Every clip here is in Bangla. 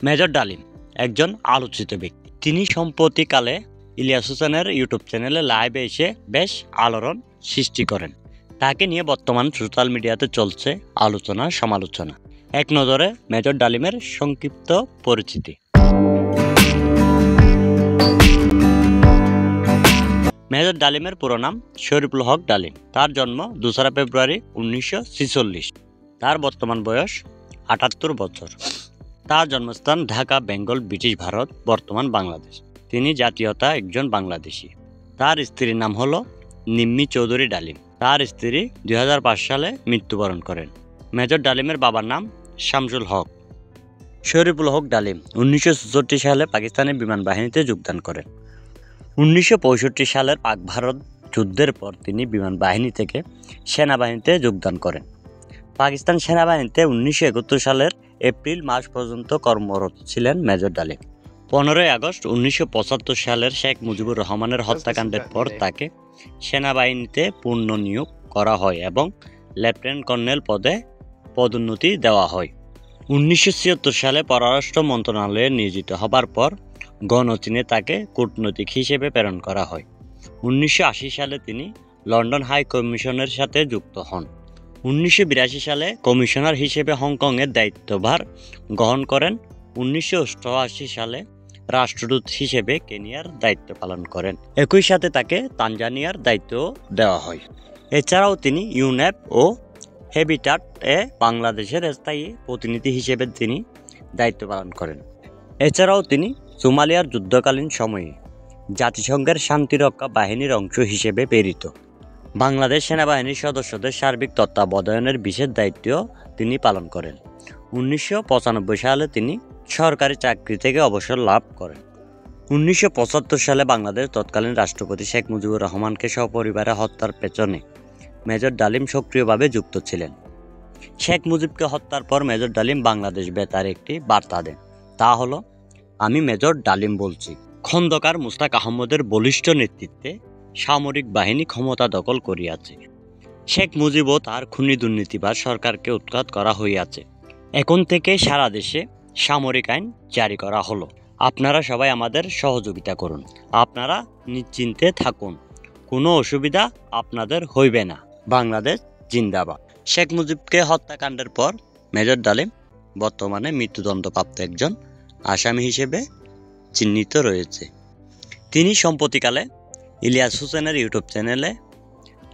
মেজর ডালিম একজন আলোচিত ব্যক্তি। তিনি সম্প্রতিকালে ইলিয়াস হোসেনের ইউটিউব চ্যানেলে লাইভে এসে বেশ আলোড়ন সৃষ্টি করেন। তাকে নিয়ে বর্তমান সোশ্যাল মিডিয়াতে চলছে আলোচনা সমালোচনা। এক নজরে মেজর ডালিমের সংক্ষিপ্ত পরিচিতি। মেজর ডালিমের পুরো নাম শরীফুল হক ডালিম। তার জন্ম 2 ফেব্রুয়ারি 1946। তার বর্তমান বয়স 78 বছর। তার জন্মস্থান ঢাকা, বেঙ্গল, ব্রিটিশ ভারত, বর্তমান বাংলাদেশ। তিনি জাতীয়তা একজন বাংলাদেশী। তার স্ত্রীর নাম হলো নিম্মি চৌধুরী ডালিম। তার স্ত্রী 2005 সালে মৃত্যুবরণ করেন। মেজর ডালিমের বাবার নাম শামসুল হক। শরীফুল হক ডালিম 1964 সালে পাকিস্তানের বিমান বাহিনীতে যোগদান করেন। 1965 সালের পাক ভারত যুদ্ধের পর তিনি বিমান বাহিনী থেকে সেনাবাহিনীতে যোগদান করেন। পাকিস্তান সেনাবাহিনীতে 1971 সালের এপ্রিল মাস পর্যন্ত কর্মরত ছিলেন মেজর ডালিম। 15 আগস্ট 1975 সালের শেখ মুজিবুর রহমানের হত্যাকাণ্ডের পর তাকে সেনাবাহিনীতে পুনর্নিয়োগ করা হয় এবং লেফটেন্যান্ট কর্নেল পদে পদোন্নতি দেওয়া হয়। 1976 সালে পররাষ্ট্র মন্ত্রণালয়ে নিয়োজিত হবার পর গণচীনে তাকে কূটনৈতিক হিসেবে প্রেরণ করা হয়। 1980 সালে তিনি লন্ডন হাই কমিশনের সাথে যুক্ত হন। 1982 সালে কমিশনার হিসেবে হংকংয়ের দায়িত্বভার গ্রহণ করেন। 1988 সালে রাষ্ট্রদূত হিসেবে কেনিয়ার দায়িত্ব পালন করেন। একই সাথে তাকে তানজানিয়ার দায়িত্ব দেওয়া হয়। এছাড়াও তিনি ইউনেপ ও হ্যাবিটাট এ বাংলাদেশের স্থায়ী প্রতিনিধি হিসেবে তিনি দায়িত্ব পালন করেন। এছাড়াও তিনি সোমালিয়ার যুদ্ধকালীন সময়ে জাতিসংঘের শান্তিরক্ষা বাহিনীর অংশ হিসেবে প্রেরিত বাংলাদেশ সেনাবাহিনীর সদস্যদের সার্বিক তত্ত্বাবধানের বিশেষ দায়িত্ব তিনি পালন করেন। 1995 সালে তিনি সরকারি চাকরি থেকে অবসর লাভ করেন। 1975 সালে বাংলাদেশ তৎকালীন রাষ্ট্রপতি শেখ মুজিবুর রহমানকে সপরিবারে হত্যার পেছনে মেজর ডালিম সক্রিয়ভাবে যুক্ত ছিলেন। শেখ মুজিবকে হত্যার পর মেজর ডালিম বাংলাদেশ বেতারে একটি বার্তা দেন। তা হলো, আমি মেজর ডালিম বলছি, খন্দকার মুস্তাক আহমদের বলিষ্ঠ নেতৃত্বে সামরিক বাহিনী ক্ষমতা দখল করিয়াছে। শেখ মুজিব ও তার খুনি দুর্নীতিবাজ সরকারকে উৎখাত করা হইয়াছে। এখন থেকে সারা দেশে সামরিক আইন জারি করা হলো। আপনারা সবাই আমাদের সহযোগিতা করুন। আপনারা নিশ্চিন্তে থাকুন, কোনো অসুবিধা আপনাদের হইবে না। বাংলাদেশ জিন্দাবাদ। শেখ মুজিবকে হত্যাকাণ্ডের পর মেজর ডালিম বর্তমানে মৃত্যুদণ্ডপ্রাপ্ত একজন আসামি হিসেবে চিহ্নিত রয়েছে। তিনি সম্প্রতিকালে ইলিয়াস হোসেনের ইউটিউব চ্যানেলে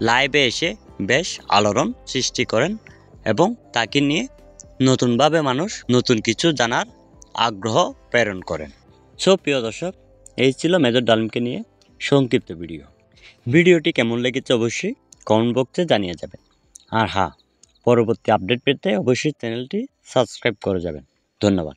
লাইভে এসে বেশ আলোড়ন সৃষ্টি করেন এবং তাকে নিয়ে নতুনভাবে মানুষ নতুন কিছু জানার আগ্রহ প্রেরণ করেন। প্রিয় দর্শক, এই ছিল মেজর ডালিমকে নিয়ে সংক্ষিপ্ত ভিডিওটি কেমন লেগেছে অবশ্যই কমেন্ট বক্সে জানিয়ে যাবেন। আর হ্যাঁ, পরবর্তী আপডেট পেতে অবশ্যই চ্যানেলটি সাবস্ক্রাইব করে যাবেন। ধন্যবাদ।